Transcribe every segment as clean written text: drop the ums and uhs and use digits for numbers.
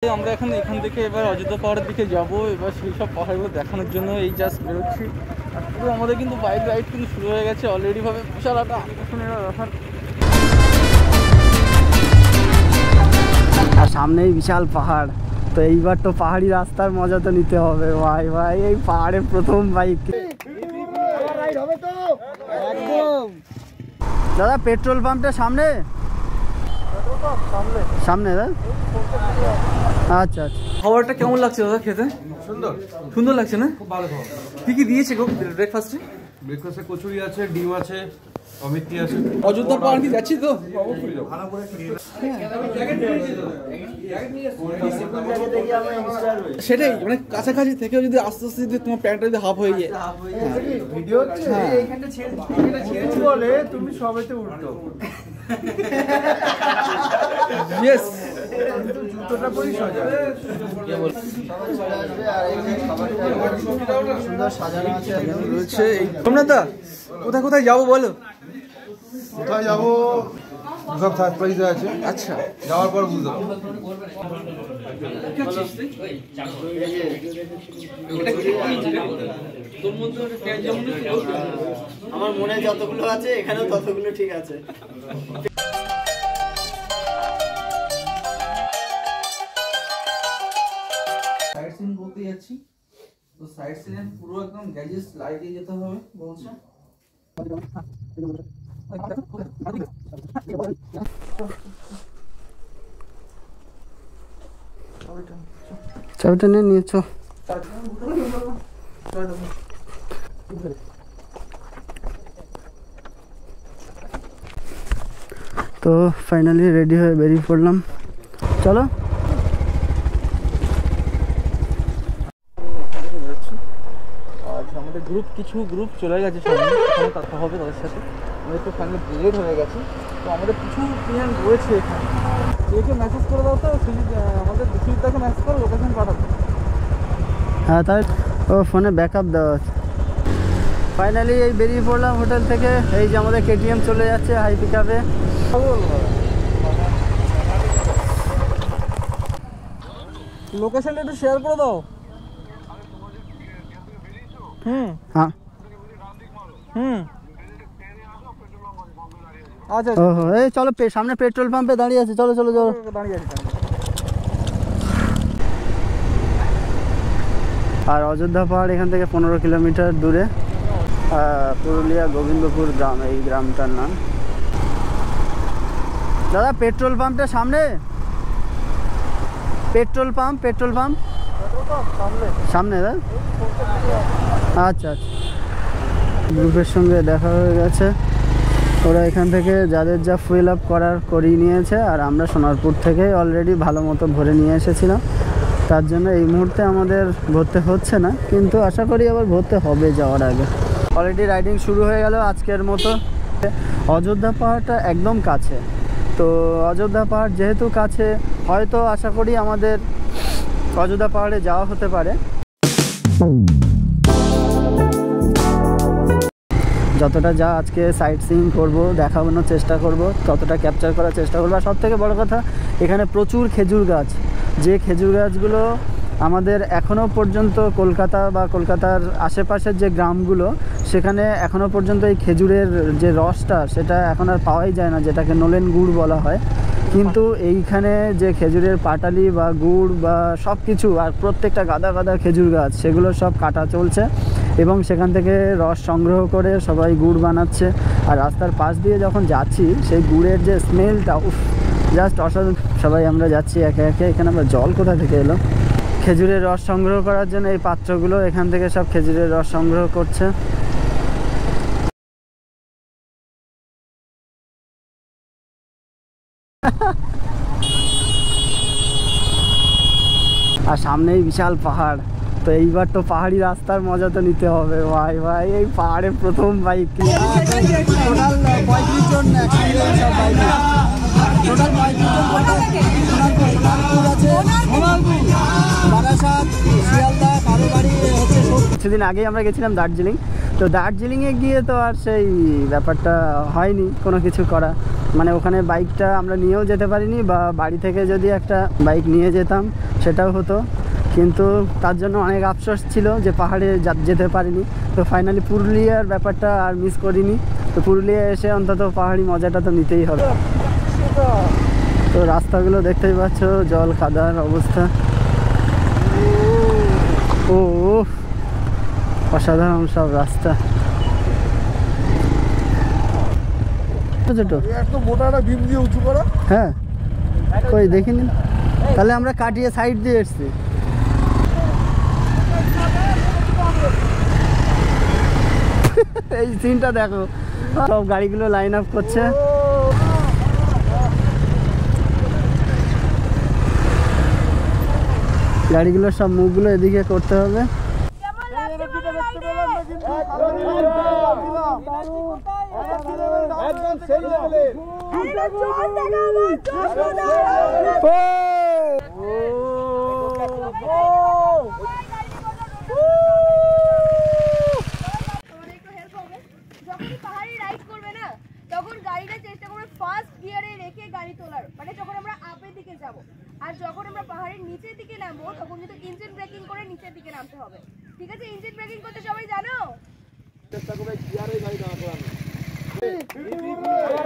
আমরা এখন এখান থেকে এবার অযোধ্যা পাহাড়ের দিকে যাব। এবার সেই সব পাহাড়গুলো দেখানোর জন্য এই জাস্ট বেরোচ্ছি। আর পুরো আমাদের কিন্তু বাইক রাইড কিন্তু শুরু হয়ে গেছে অলরেডি ভাবে। বিশাল একটা আকর্ষণীয় ব্যাপার। আর সামনেই বিশাল পাহাড়, তো এইবার তো পাহাড়ি রাস্তার মজা তো নিতে হবে। ভাই ভাই এই পাহাড়ে প্রথম বাইক হবে তো একদম। দাদা পেট্রোল পাম্পটা সামনে সামনে দাদা। আচ্ছা আচ্ছা, খাবারটা কেমন লাগছে দাদা খেতে? সুন্দর সুন্দর লাগছে না? খুব ভালো খাবার। কি কি দিয়েছে গো ব্রেকফাস্টে? ব্রেকফাস্টে কচুরি আছে, ডিম আছে, অমিত্তি আছে। অযোধ্যা পাহাড় কি যাচ্ছি তো? অবশ্যই যাবো। সেটাই, মানে কাছাকাছি থেকেও যদি আস্তে আস্তে যদি তোমার প্যান্টটা যদি হাফ হয়ে যায়, ভিডিও হচ্ছে এইখানটা ছেড়ে বলে তুমি সবেতে উল্টো। ইয়েস জুতোটা পরি সোজা। সুন্দর সাজানো আছে রয়েছে। তোমরা দা কোথায় কোথায় যাবো বলো? কোথায় যাবো সব সারপ্রাইজ আছে। আচ্ছা, যাওয়ার পর বুঝতে পারবো। আমার মনে যতগুলো আছে এখানেও ততগুলো ঠিক আছে। সাইড সিন করতে যাচ্ছি তো সাইড সিনে পুরো একদম গ্যাজেটস লাগিয়ে যেতে হবে বলছে। চাবিটা নিয়ে নিয়েছো? তো ফাইনালি রেডি হয়ে বেরিয়ে পড়লাম, চলো। আমাদের কিছু গ্রুপ চলে গেছে সামনে, সেখানে কথা হবে তাদের সাথে। আমাদের তো ফাইনালি লেট হয়ে গেছে, তো আমাদের কিছু প্ল্যান রয়েছে এখানে। কে মেসেজ করে দাও তো, আমাদের সুজিতদাকে মেসেজ করে লোকেশন পাঠাবো। হ্যাঁ তাই, ও ফোনে ব্যাকআপ দেওয়া আছে। ফাইনালি এই বেরিয়ে পড়লাম হোটেল থেকে। এই যে আমাদের কেটিএম চলে যাচ্ছে হাই পিকআপে। লোকেশনটা একটু শেয়ার করে দাও। হ্যাঁ আচ্ছা ওহো, এই চলো সামনে পেট্রোল পাম্পে দাঁড়িয়ে আছে, চলো চলো চলো। দাঁড়িয়ে আছি। আর অযোধ্যা পাহাড় এখান থেকে 15 কিলোমিটার দূরে, পুরুলিয়া গোবিন্দপুর গ্রাম এই গ্রামটার নাম। দাদা পেট্রোল পাম্পটা সামনে, পেট্রোল পাম্প সামনে দাদা। আচ্ছা আচ্ছা, গ্রুপের সঙ্গে দেখা হয়ে গেছে। ওরা এখান থেকে যাদের যা ফুয়েল আপ করিয়ে নিয়েছে, আর আমরা সোনারপুর থেকে অলরেডি ভালো মতো ভরে নিয়ে এসেছিলাম। তার জন্য এই মুহূর্তে আমাদের ভরতে হচ্ছে না, কিন্তু আশা করি আবার ভরতে হবে যাওয়ার আগে। অলরেডি রাইডিং শুরু হয়ে গেল আজকের মতো। অযোধ্যা পাহাড়টা একদম কাছে, তো অযোধ্যা পাহাড় যেহেতু কাছে, হয়তো আশা করি আমাদের অযোধ্যা পাহাড়ে যাওয়া হতে পারে। যতটা যা আজকে সাইট সিইং করবো, দেখানোর চেষ্টা করব, ততটা ক্যাপচার করার চেষ্টা করবো। আর সবথেকে বড় কথা, এখানে প্রচুর খেজুর গাছ, যে খেজুর গাছগুলো আমাদের এখনও পর্যন্ত কলকাতা বা কলকাতার আশেপাশের যে গ্রামগুলো, সেখানে এখনও পর্যন্ত এই খেজুরের যে রসটা, সেটা এখন আর পাওয়াই যায় না, যেটাকে নলেন গুড় বলা হয়। কিন্তু এইখানে যে খেজুরের পাটালি বা গুড় বা সব কিছু, আর প্রত্যেকটা গাদা গাদা খেজুর গাছ, সেগুলো সব কাটা চলছে এবং সেখান থেকে রস সংগ্রহ করে সবাই গুড় বানাচ্ছে। আর রাস্তার পাশ দিয়ে যখন যাচ্ছি, সেই গুড়ের যে স্মেলটা, উফ, জাস্ট অসাধারণ। সবাই আমরা যাচ্ছি একে একে। এখানে আমরা জল কোথা থেকে এলো? খেজুরের রস সংগ্রহ করার জন্য এই পাত্রগুলো, এখান থেকে সব খেজুরের রস সংগ্রহ করছে। আর সামনেই বিশাল পাহাড়, তো এইবার তো পাহাড়ি রাস্তার মজা তো নিতে হবে। ভাই ভাই এই পাহাড়ে প্রথম বাইক। টোটাল 35 জন টোটাল 35 জন। সোনারপুর আছে, বারাসাত, শিয়ালদা, কারো বাড়ি হচ্ছে কিছুদিন আগেই আমরা গেছিলাম দার্জিলিং। তো দার্জিলিংয়ে গিয়ে তো আর সেই ব্যাপারটা হয়নি কোনো কিছু করা, মানে ওখানে বাইকটা আমরা নিয়েও যেতে পারিনি, বা বাড়ি থেকে যদি একটা বাইক নিয়ে যেতাম সেটাও হতো, কিন্তু তার জন্য অনেক আফসোস ছিল যে পাহাড়ে যেতে পারিনি। তো ফাইনালি পুরুলিয়ার ব্যাপারটা আর মিস করিনি। তো পুরুলিয়া এসে অন্তত পাহাড়ি মজাটা তো নিতেই হবে। তো রাস্তাগুলো দেখতেই পাচ্ছ, জল কাদার অবস্থা। ও অসাধারণ সব রাস্তা, ছোট হ্যাঁ কই দেখিনি, তাহলে আমরা কাটিয়ে সাইড দিয়ে এসছি। এই সিনটা দেখো, সব গাড়িগুলো লাইন আপ করছে। গাড়িগুলোর সব মুখগুলো এদিকে করতে হবে। পাহাড়ি রাইড করবে না তখন গাড়িটা চেষ্টা করবে ফার্স্ট গিয়ারে রেখে গাড়ি তোলার, মানে যখন আমরা আপের দিকে যাব। আর যখন আমরা পাহাড়ের নিচের দিকে নামবো তখন কিন্তু ইঞ্জিন ব্রেকিং করে নিচের দিকে নামতে হবে। ঠিক আছে, ইঞ্জিন ব্রেকিং করতে সবাই জানো? চেষ্টা করবে গিয়ারে গাড়ি দাঁড়ানো।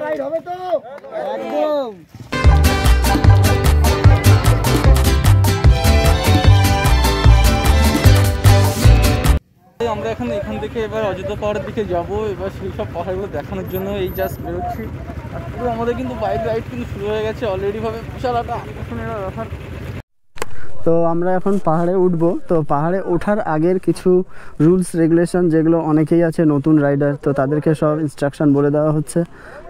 রাইড হবে তো একদম। আমরা এখান থেকে এবার অযোধ্যা পাহাড়ের দিকে যাব। এবার সেই সব পাহাড়গুলো দেখানোর জন্য এই জাস্ট বেরোচ্ছি। আর পুরো আমাদের কিন্তু বাইক রাইড কিন্তু শুরু হয়ে গেছে অলরেডি ভাবে, বিশাল একটা আকর্ষণীয় ব্যাপার। তো আমরা এখন পাহাড়ে উঠবো। তো পাহাড়ে ওঠার আগের কিছু রুলস রেগুলেশন যেগুলো অনেকেই আছে নতুন রাইডার, তো তাদেরকে সব ইনস্ট্রাকশন বলে দেওয়া হচ্ছে।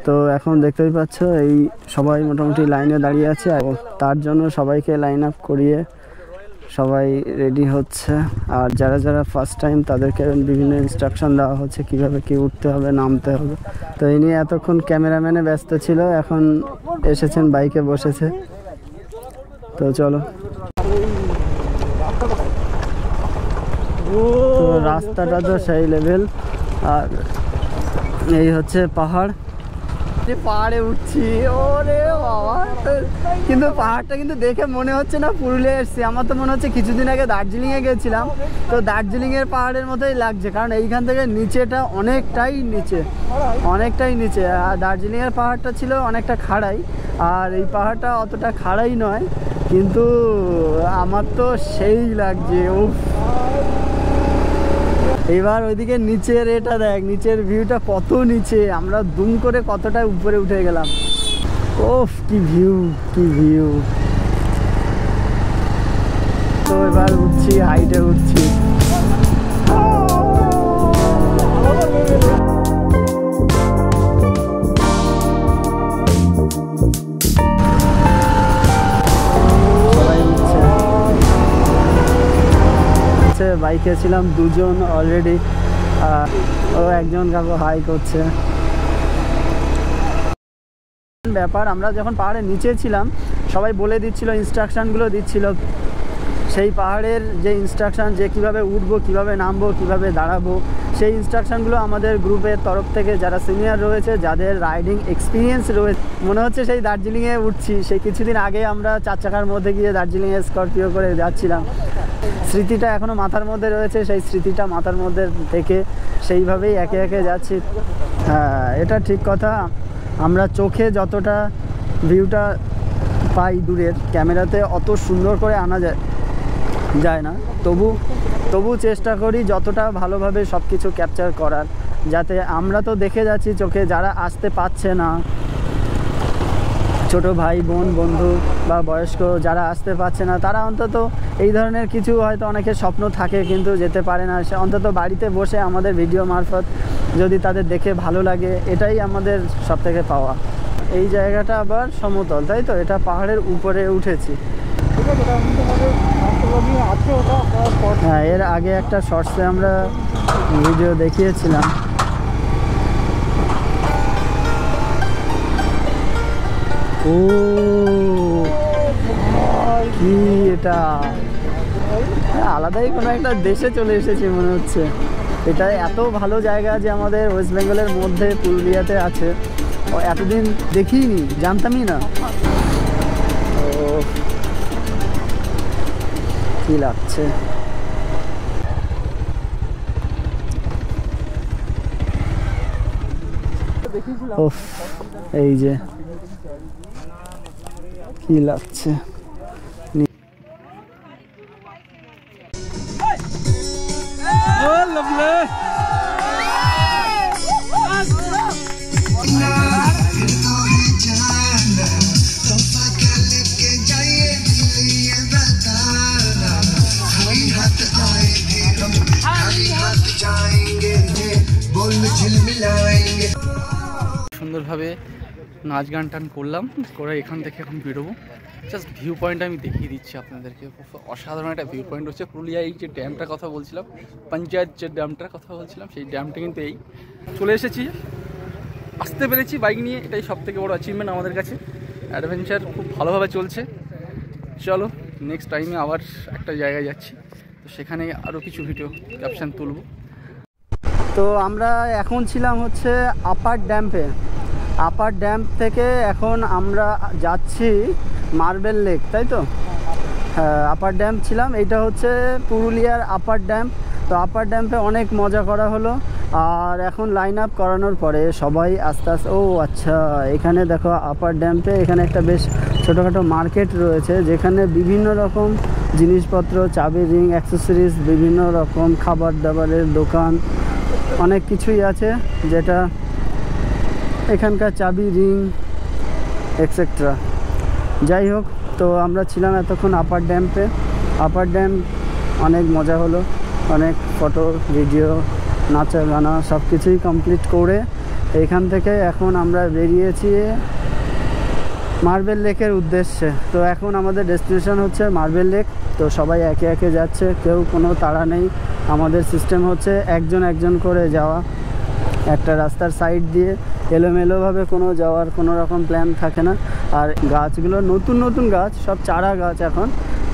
তো এখন দেখতেই পাচ্ছ এই সবাই মোটামুটি লাইনে দাঁড়িয়ে আছে, তার জন্য সবাইকে লাইন আপ করিয়ে সবাই রেডি হচ্ছে। আর যারা যারা ফার্স্ট টাইম তাদেরকে বিভিন্ন ইনস্ট্রাকশন দেওয়া হচ্ছে কীভাবে কী উঠতে হবে, নামতে হবে। তো এই নিয়ে এতক্ষণ ক্যামেরাম্যানে ব্যস্ত ছিল, এখন এসেছেন বাইকে বসেছে। তো চলো, তো রাস্তাটা তো সেই লেভেল। আর এই হচ্ছে পাহাড়, পাহাড়ে উঠছি। ওরে বাবা, কিন্তু পাহাড়টা কিন্তু দেখে মনে হচ্ছে না পুরুলিয়া এসছি, আমার তো মনে হচ্ছে কিছুদিন আগে দার্জিলিংয়ে গেছিলাম। তো দার্জিলিংয়ের পাহাড়ের মতোই লাগছে, কারণ এইখান থেকে নিচেটা অনেকটাই নিচে। আর দার্জিলিংয়ের পাহাড়টা ছিল অনেকটা খাড়াই, আর এই পাহাড়টা অতটা খাড়াই নয়, কিন্তু আমার তো সেই লাগছে। উফ, এবার ওইদিকে নিচের এটা দেখ, নিচের ভিউটা কত নিচে, আমরা দুম করে কতটা উপরে উঠে গেলাম। ওফ, কি ভিউ। তো এবার উঠছি, হাইটে উঠছি। বাইকে ছিলাম দুজন অলরেডি, ও একজন কাকু হাই করছে। ব্যাপার, আমরা যখন পাহাড়ের নিচে ছিলাম সবাই বলে দিচ্ছিল, ইনস্ট্রাকশানগুলো দিচ্ছিল, সেই পাহাড়ের যে ইনস্ট্রাকশান, যে কিভাবে উঠবো, কিভাবে নামবো, কিভাবে দাঁড়াবো, সেই ইনস্ট্রাকশানগুলো আমাদের গ্রুপের তরফ থেকে যারা সিনিয়র রয়েছে, যাদের রাইডিং এক্সপিরিয়েন্স রয়েছে, মনে হচ্ছে সেই দার্জিলিংয়ে উঠছি। সেই কিছুদিন আগে আমরা 4 চাকার মধ্যে গিয়ে দার্জিলিংয়ে স্করপিও করে যাচ্ছিলাম। স্মৃতিটা এখনও মাথার মধ্যে রয়েছে, সেই স্মৃতিটা মাথার মধ্যে থেকে সেইভাবেই একে একে যাচ্ছি। হ্যাঁ, এটা ঠিক কথা। আমরা চোখে যতটা ভিউটা পাই দূরের, ক্যামেরাতে অত সুন্দর করে আনা যায় না, তবু চেষ্টা করি যতটা ভালোভাবে সব কিছু ক্যাপচার করার, যাতে আমরা তো দেখে যাচ্ছি চোখে, যারা আসতে পারছে না, ছোট ভাই বোন বন্ধু বা বয়স্ক যারা আসতে পারছে না, তারা অন্তত এই ধরনের কিছু হয়তো অনেকের স্বপ্ন থাকে কিন্তু যেতে পারে না, সে অন্তত বাড়িতে বসে আমাদের ভিডিও মারফত যদি তাদের দেখে ভালো লাগে, এটাই আমাদের সবথেকে পাওয়া। এই জায়গাটা আবার সমতল, তাই তো? এটা পাহাড়ের উপরে উঠেছি। হ্যাঁ, এর আগে একটা শর্টসে আমরা ভিডিও দেখিয়েছিলাম। ও কি এটা, আলাদাই কোনো একটা দেশে চলে এসেছি মনে হচ্ছে। এটা এত ভালো জায়গা যে আমাদের ওয়েস্ট বেঙ্গলের মধ্যে পুরুলিয়াতে আছে, এতদিন দেখিনি, জানতামই না। ও কি লাগছে। ওফ, এই যে কি লাগছে। সুন্দরভাবে নাচ গান টান করলাম, করে এখান থেকে এখন বেরোবো। জাস্ট ভিউ পয়েন্ট আমি দেখিয়ে দিচ্ছি আপনাদেরকে। অসাধারণ একটা ভিউ পয়েন্ট হচ্ছে পুরুলিয়া। এই যে ড্যামটার কথা বলছিলাম, পঞ্চায়েত যে ড্যামটার কথা বলছিলাম, সেই ড্যামটা কিন্তু এই চলে এসেছি, আসতে পেরেছি বাইক নিয়ে। এটাই সব থেকে বড় অ্যাচিভমেন্ট আমাদের কাছে। অ্যাডভেঞ্চার খুব ভালোভাবে চলছে। চলো নেক্সট টাইমে আবার একটা জায়গায় যাচ্ছি, তো সেখানে আরও কিছু ভিডিও ক্যাপশন তুলব। তো আমরা এখন ছিলাম হচ্ছে আপার ড্যাম্পে। আপার ড্যাম্প থেকে এখন আমরা যাচ্ছি মার্বেল লেক, তাই তো? হ্যাঁ, আপার ড্যাম্প ছিলাম। এইটা হচ্ছে পুরুলিয়ার আপার ড্যাম্প। তো আপার ড্যাম্পে অনেক মজা করা হলো। আর এখন লাইন আপ করানোর পরে সবাই আস্তে আস্তে, ও আচ্ছা, এখানে দেখো আপার ড্যাম্পে এখানে একটা বেশ ছোটোখাটো মার্কেট রয়েছে, যেখানে বিভিন্ন রকম জিনিসপত্র, চাবি রিং, অ্যাক্সেসরিজ, বিভিন্ন রকম খাবার দাবারের দোকান, অনেক কিছুই আছে, যেটা এখানকার চাবি রিং এক্সেট্রা। যাই হোক, তো আমরা ছিলাম এতক্ষণ আপার ড্যাম্পে। আপার ড্যাম্প অনেক মজা হলো, অনেক ফটো ভিডিও, নাচা গানা সব কিছুই কমপ্লিট করে এইখান থেকে এখন আমরা বেরিয়েছি মার্বেল লেকের উদ্দেশ্যে। তো এখন আমাদের ডেস্টিনেশন হচ্ছে মার্বেল লেক। তো সবাই একে একে যাচ্ছে, কেউ কোনো তাড়া নেই। আমাদের সিস্টেম হচ্ছে একজন একজন করে যাওয়া, একটা রাস্তার সাইড দিয়ে এলোমেলোভাবে কোনো যাওয়ার কোনো রকম প্ল্যান থাকে না। আর গাছগুলো নতুন নতুন গাছ, সব চারা গাছ। এখন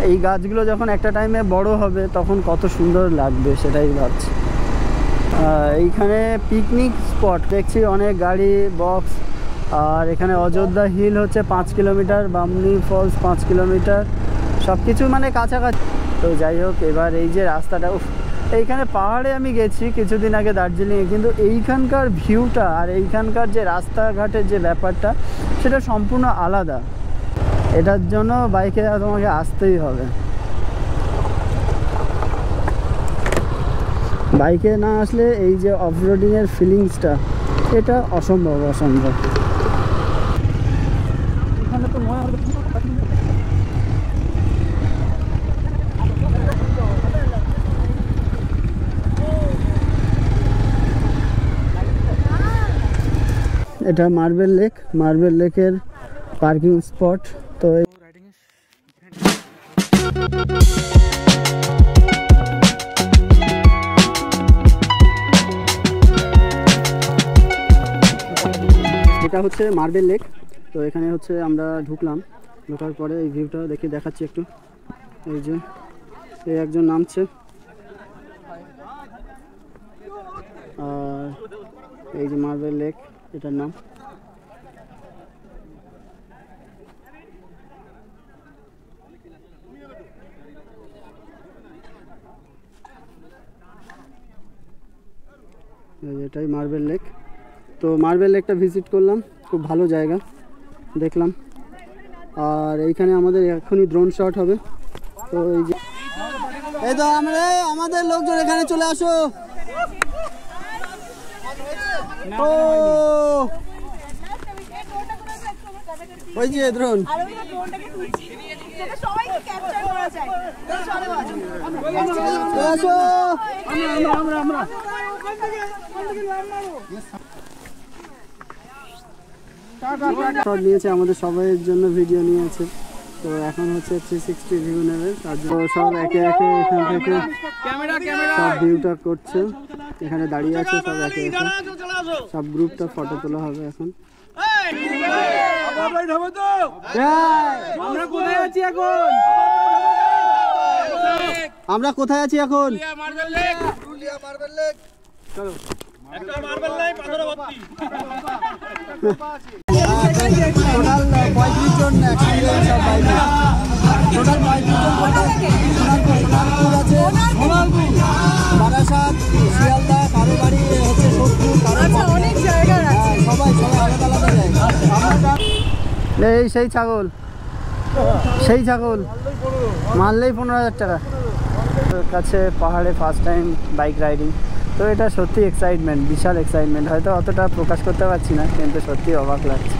এই গাছগুলো যখন একটা টাইমে বড় হবে তখন কত সুন্দর লাগবে সেটাই ভাবছি। এইখানে পিকনিক স্পট দেখছি, অনেক গাড়ি, বক্স। আর এখানে অযোধ্যা হিল হচ্ছে 5 কিলোমিটার, বামনি ফলস 5 কিলোমিটার, সব কিছু মানে কাছাকাছি। তো যাই হোক, এবার এই যে রাস্তাটা, এইখানে পাহাড়ে আমি গেছি কিছুদিন আগে দার্জিলিংয়ে, কিন্তু এইখানকার ভিউটা আর এইখানকার যে রাস্তাঘাটের যে ব্যাপারটা, সেটা সম্পূর্ণ আলাদা। এটার জন্য বাইকে তোমাকে আসতেই হবে। বাইকে না আসলে এই যে অফরোডিংয়ের ফিলিংসটা, এটা অসম্ভব অসম্ভব। এখানে তো এটা মার্বেল লেক, মার্বেল লেকের পার্কিং স্পট। তো এটা হচ্ছে মার্বেল লেক। তো এখানে হচ্ছে আমরা ঢুকলাম, ঢোকার পরে এই ভিউটা দেখে দেখাচ্ছি একটু। এই যে এই একজন নামছে, আর এই যে মার্বেল লেক এটার নাম। এটাই মার্বেল লেক। তো মার্বেল লেকটা ভিজিট করলাম, খুব ভালো জায়গা দেখলাম। আর এইখানে আমাদের এখনই ড্রোন শট হবে। তো এই যে এই তো আমাদের লোকজন এখানে চলে আসো। ও ওই যে ড্রোন, নিয়েছে আমাদের সবাইয়ের জন্য ভিডিও নিয়েছে। তো এখন হচ্ছে 360 ভিউ নেবে, তার জন্য সব একে একে এখান থেকে সব ভিউটা করছে। এখানে দাঁড়িয়ে আছে সব একে একে, সব গ্রুপটা ফটো তোলা হবে এখন। আমরা কোথায় আছি এখন? আমরা কোথায় আছি এখন? চলো একটা মার্বেল নাই পাথর ভর্তি। টোটাল 35 জন একসঙ্গে সব বাইরে। টোটাল 35 জন সোনারপুর আছে, বারাসাত, শিয়ালদা, কারো বাড়ি হচ্ছে সোদপুর, কারো অনেক জায়গা আছে। সবাই আলাদা আলাদা জায়গা। এই সেই ছাগল মারলেই 15,000 টাকা। ওর কাছে পাহাড়ে ফার্স্ট টাইম বাইক রাইডিং, তো এটা সত্যি এক্সাইটমেন্ট, বিশাল এক্সাইটমেন্ট। হয়তো অতটা প্রকাশ করতে পারছি না, কিন্তু সত্যি অবাক লাগছে।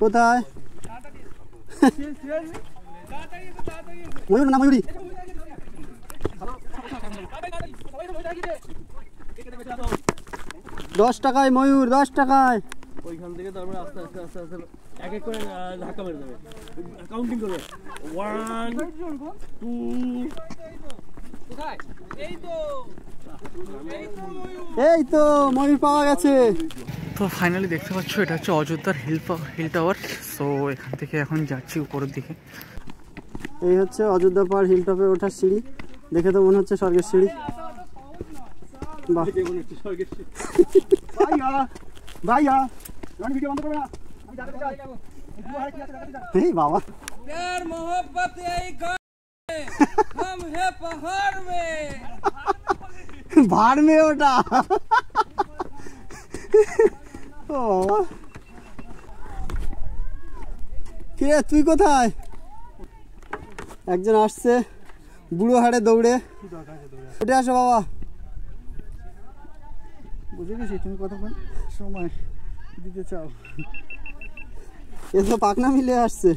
কোথায় ময়ূর না ময়ূরী? 10 টাকায় ময়ূর, 10 টাকায়। ওইখান থেকে তারপরে আস্তে আস্তে আস্তে আস্তে এক এক করে ধাক্কা মেরে দেবে, কাউন্টিং করবে 1 2। এই তো ময়ূর পাওয়া গেছে। তো ফাইনালি দেখতে পাচ্ছ এটা হচ্ছে অযোধ্যার হিল টাওয়ার। সো এখান থেকে এখন যাচ্ছি উপরের দিকে। এই হচ্ছে অযোধ্যা পাহাড় হিল টপে ওঠার সিঁড়ি। দেখে তো মনে হচ্ছে স্বর্গের সিঁড়ি। বাহ এই বাবা प्यार मोहब्बत यही काम है, हम है पहाड़ में। ভাড় মে ওটা। ও কিরে তুই কোথায়? একজন আসছে বুড়ো হাড়ে দৌড়ে। উঠে আসো বাবা। বুঝে গেছি তুমি কতক্ষণ সময় দিতে চাও। এ তো পাকনা মিলে আসছে।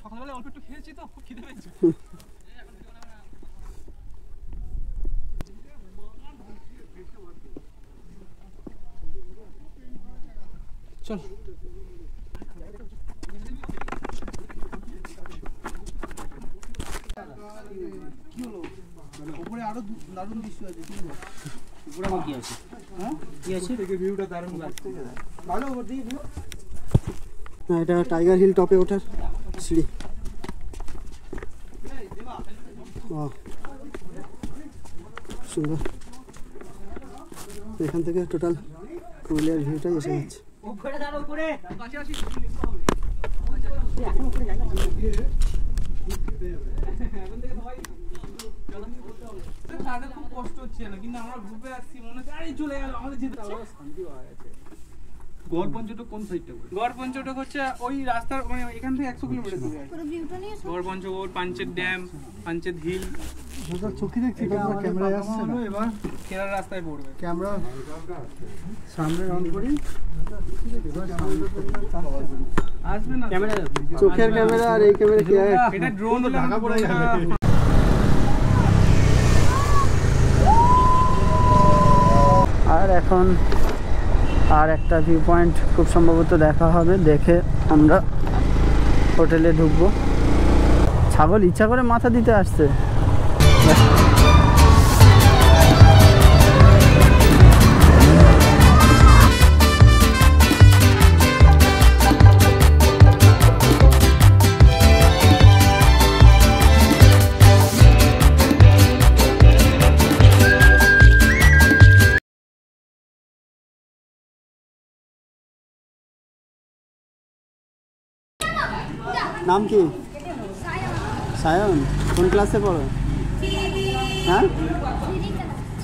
সকালবেলা অল্প একটু খেয়েছি তো, খুব খিদে পেয়েছে। চল উপরে আরো দারুণ দৃশ্য আছে। কি আছে? হ্যাঁ কি আছে? ভিউটা দারুণ লাগছে। ভালো ওপর দিয়ে ভিউ। হ্যাঁ এটা টাইগার হিল টপে ওঠার সিঁড়ি। সুন্দর। এখান থেকে টোটাল পুরুলিয়ার ভিউটাই এসে যাচ্ছে। খুব কষ্ট হচ্ছে না, কিন্তু আমরা গ্রুপে আসছি মনে হচ্ছে আরে চলে গেল, আমাদের যেতে শান্তি পাওয়া গেছে। গড় পঞ্চটক কোন সাইডটা? গড় পঞ্চটক হচ্ছে ওই রাস্তার মানে এখান থেকে 100 কিলোমিটার দূরে আছে। গড় পঞ্চকোট, পাঞ্চেত ড্যাম, পাঞ্চেত হিল। চোখে দেখছি ক্যামেরায় আসছে না। এবার কেরার রাস্তায় পড়বে। ক্যামেরা সামনে অন করি। আসবে না ক্যামেরা, চোখের ক্যামেরা আর এই ক্যামেরা কি আছে? এটা ড্রোন ঢাকা পড়ে যাবে। আর এখন আর একটা ভিউ পয়েন্ট খুব সম্ভবত দেখা হবে, দেখে আমরা হোটেলে ঢুকবো। ছাগল ইচ্ছা করে মাথা দিতে আসছে। নাম কি? সায়ন। কোন ক্লাসে পড়ো? হ্যাঁ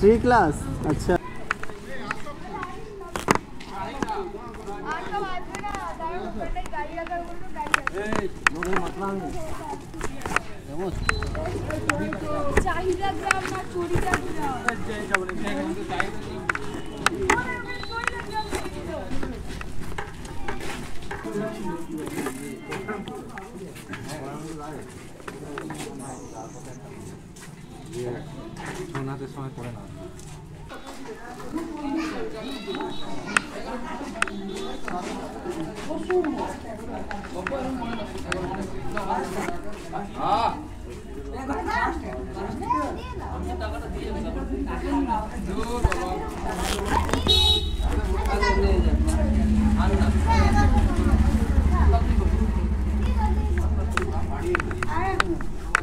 3 ক্লাস। আচ্ছা চাহিদা গ্রাম না চুরিদা গ্রাম। সোনাতে সময় করে না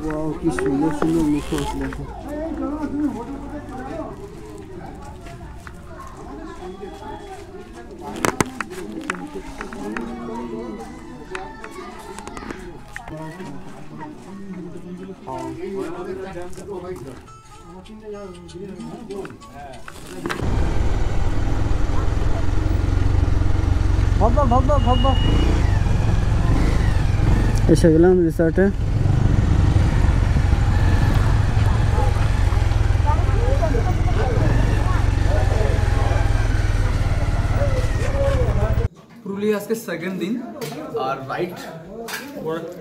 ওয়াও, কি সুন্দর সুন্দর মুখোশ দেখো। এসে গেলাম রিসর্টে। পুরুলিয়া আজকে সেকেন্ড দিন আর রাইড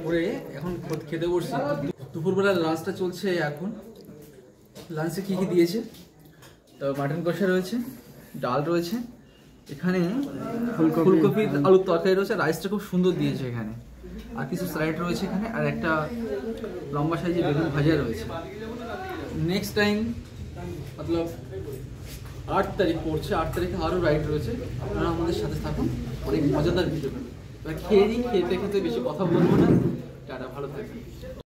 করে এখন খেতে বসছি। দুপুরবেলা লাঞ্চটা চলছে এখন। লাঞ্চে কী কী দিয়েছে? তো মাটন কষা রয়েছে, ডাল রয়েছে, এখানে ফুলকপি আলুর তরকারি রয়েছে, রাইসটা খুব সুন্দর দিয়েছে এখানে, আর কিছু স্যালাড রয়েছে এখানে, আর একটা লম্বা সাইজের বেগুন ভাজা রয়েছে। নেক্সট টাইম মতলব 8 তারিখ পড়ছে, 8 তারিখে আরও রাইড রয়েছে। আপনারা আমাদের সাথে থাকুন, অনেক মজাদার ভিডিও। এবার খেয়ে নিই, খেতে খেতে বেশি কথা বলবো না। টাটা, ভালো থাকবেন।